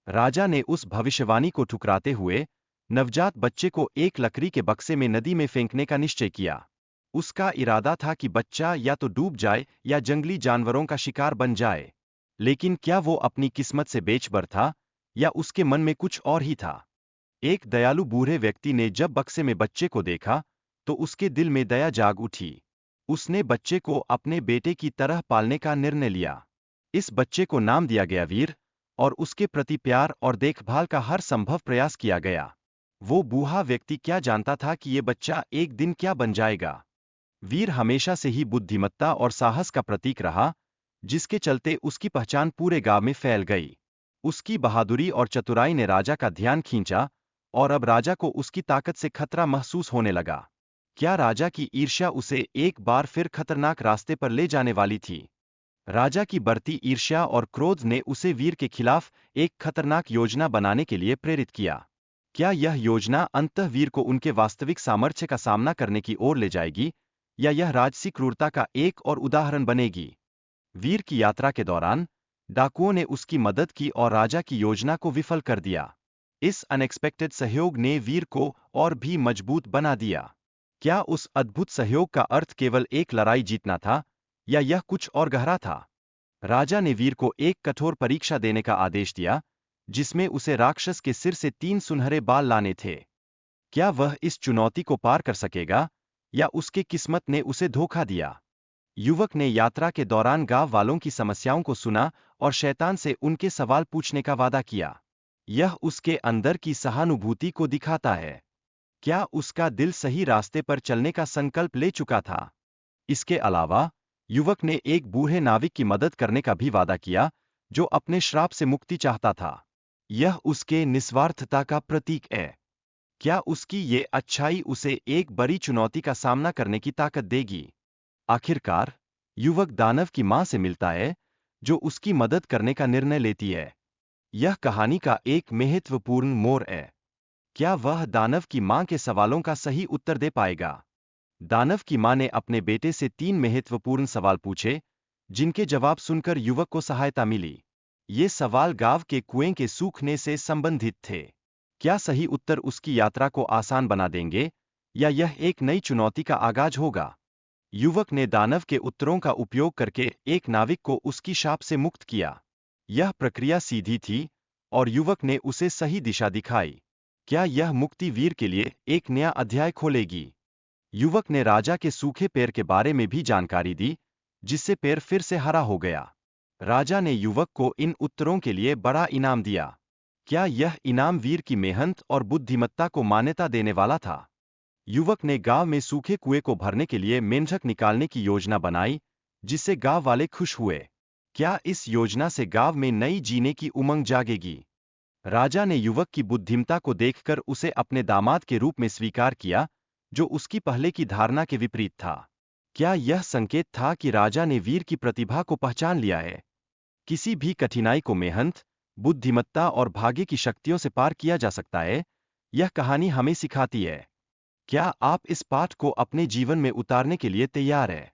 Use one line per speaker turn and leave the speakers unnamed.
राजा ने उस भविष्यवाणी को ठुकराते हुए नवजात बच्चे को एक लकड़ी के बक्से में नदी में फेंकने का निश्चय किया। उसका इरादा था कि बच्चा या तो डूब जाए या जंगली जानवरों का शिकार बन जाए। लेकिन क्या वो अपनी किस्मत से बेचबर था, या उसके मन में कुछ और ही था? एक दयालु बूढ़े व्यक्ति ने जब बक्से में बच्चे को देखा, तो उसके दिल में दया जाग उठी। उसने बच्चे को अपने बेटे की तरह पालने का निर्णय लिया। इस बच्चे को नाम दिया गया वीर, और उसके प्रति प्यार और देखभाल का हर संभव प्रयास किया गया। वो बूढ़ा व्यक्ति क्या जानता था कि ये बच्चा एक दिन क्या बन जाएगा। वीर हमेशा से ही बुद्धिमत्ता और साहस का प्रतीक रहा, जिसके चलते उसकी पहचान पूरे गांव में फैल गई। उसकी बहादुरी और चतुराई ने राजा का ध्यान खींचा, और अब राजा को उसकी ताकत से खतरा महसूस होने लगा। क्या राजा की ईर्ष्या उसे एक बार फिर खतरनाक रास्ते पर ले जाने वाली थी? राजा की बढ़ती ईर्ष्या और क्रोध ने उसे वीर के खिलाफ एक खतरनाक योजना बनाने के लिए प्रेरित किया। क्या यह योजना अंततः वीर को उनके वास्तविक सामर्थ्य का सामना करने की ओर ले जाएगी, या यह राजसी क्रूरता का एक और उदाहरण बनेगी? वीर की यात्रा के दौरान डाकुओं ने उसकी मदद की और राजा की योजना को विफल कर दिया। इस अनएक्सपेक्टेड सहयोग ने वीर को और भी मजबूत बना दिया। क्या उस अद्भुत सहयोग का अर्थ केवल एक लड़ाई जीतना था, या यह कुछ और गहरा था? राजा ने वीर को एक कठोर परीक्षा देने का आदेश दिया, जिसमें उसे राक्षस के सिर से 3 सुनहरे बाल लाने थे। क्या वह इस चुनौती को पार कर सकेगा, या उसके किस्मत ने उसे धोखा दिया? युवक ने यात्रा के दौरान गांव वालों की समस्याओं को सुना और शैतान से उनके सवाल पूछने का वादा किया। यह उसके अंदर की सहानुभूति को दिखाता है। क्या उसका दिल सही रास्ते पर चलने का संकल्प ले चुका था? इसके अलावा युवक ने एक बूढ़े नाविक की मदद करने का भी वादा किया, जो अपने श्राप से मुक्ति चाहता था। यह उसके निस्वार्थता का प्रतीक है। क्या उसकी ये अच्छाई उसे एक बड़ी चुनौती का सामना करने की ताकत देगी? आखिरकार युवक दानव की मां से मिलता है, जो उसकी मदद करने का निर्णय लेती है। यह कहानी का एक महत्वपूर्ण मोड़ है। क्या वह दानव की मां के सवालों का सही उत्तर दे पाएगा? दानव की मां ने अपने बेटे से 3 महत्वपूर्ण सवाल पूछे, जिनके जवाब सुनकर युवक को सहायता मिली। ये सवाल गांव के कुएं के सूखने से संबंधित थे। क्या सही उत्तर उसकी यात्रा को आसान बना देंगे, या यह एक नई चुनौती का आगाज होगा? युवक ने दानव के उत्तरों का उपयोग करके एक नाविक को उसकी शाप से मुक्त किया। यह प्रक्रिया सीधी थी, और युवक ने उसे सही दिशा दिखाई। क्या यह मुक्ति वीर के लिए एक नया अध्याय खोलेगी? युवक ने राजा के सूखे पैर के बारे में भी जानकारी दी, जिससे पैर फिर से हरा हो गया। राजा ने युवक को इन उत्तरों के लिए बड़ा इनाम दिया। क्या यह इनाम वीर की मेहनत और बुद्धिमत्ता को मान्यता देने वाला था? युवक ने गांव में सूखे कुएं को भरने के लिए मेंढक निकालने की योजना बनाई, जिससे गांव वाले खुश हुए। क्या इस योजना से गांव में नई जीने की उमंग जागेगी? राजा ने युवक की बुद्धिमत्ता को देखकर उसे अपने दामाद के रूप में स्वीकार किया, जो उसकी पहले की धारणा के विपरीत था। क्या यह संकेत था कि राजा ने वीर की प्रतिभा को पहचान लिया है? किसी भी कठिनाई को मेहनत, बुद्धिमत्ता और भाग्य की शक्तियों से पार किया जा सकता है, यह कहानी हमें सिखाती है। क्या आप इस पाठ को अपने जीवन में उतारने के लिए तैयार हैं?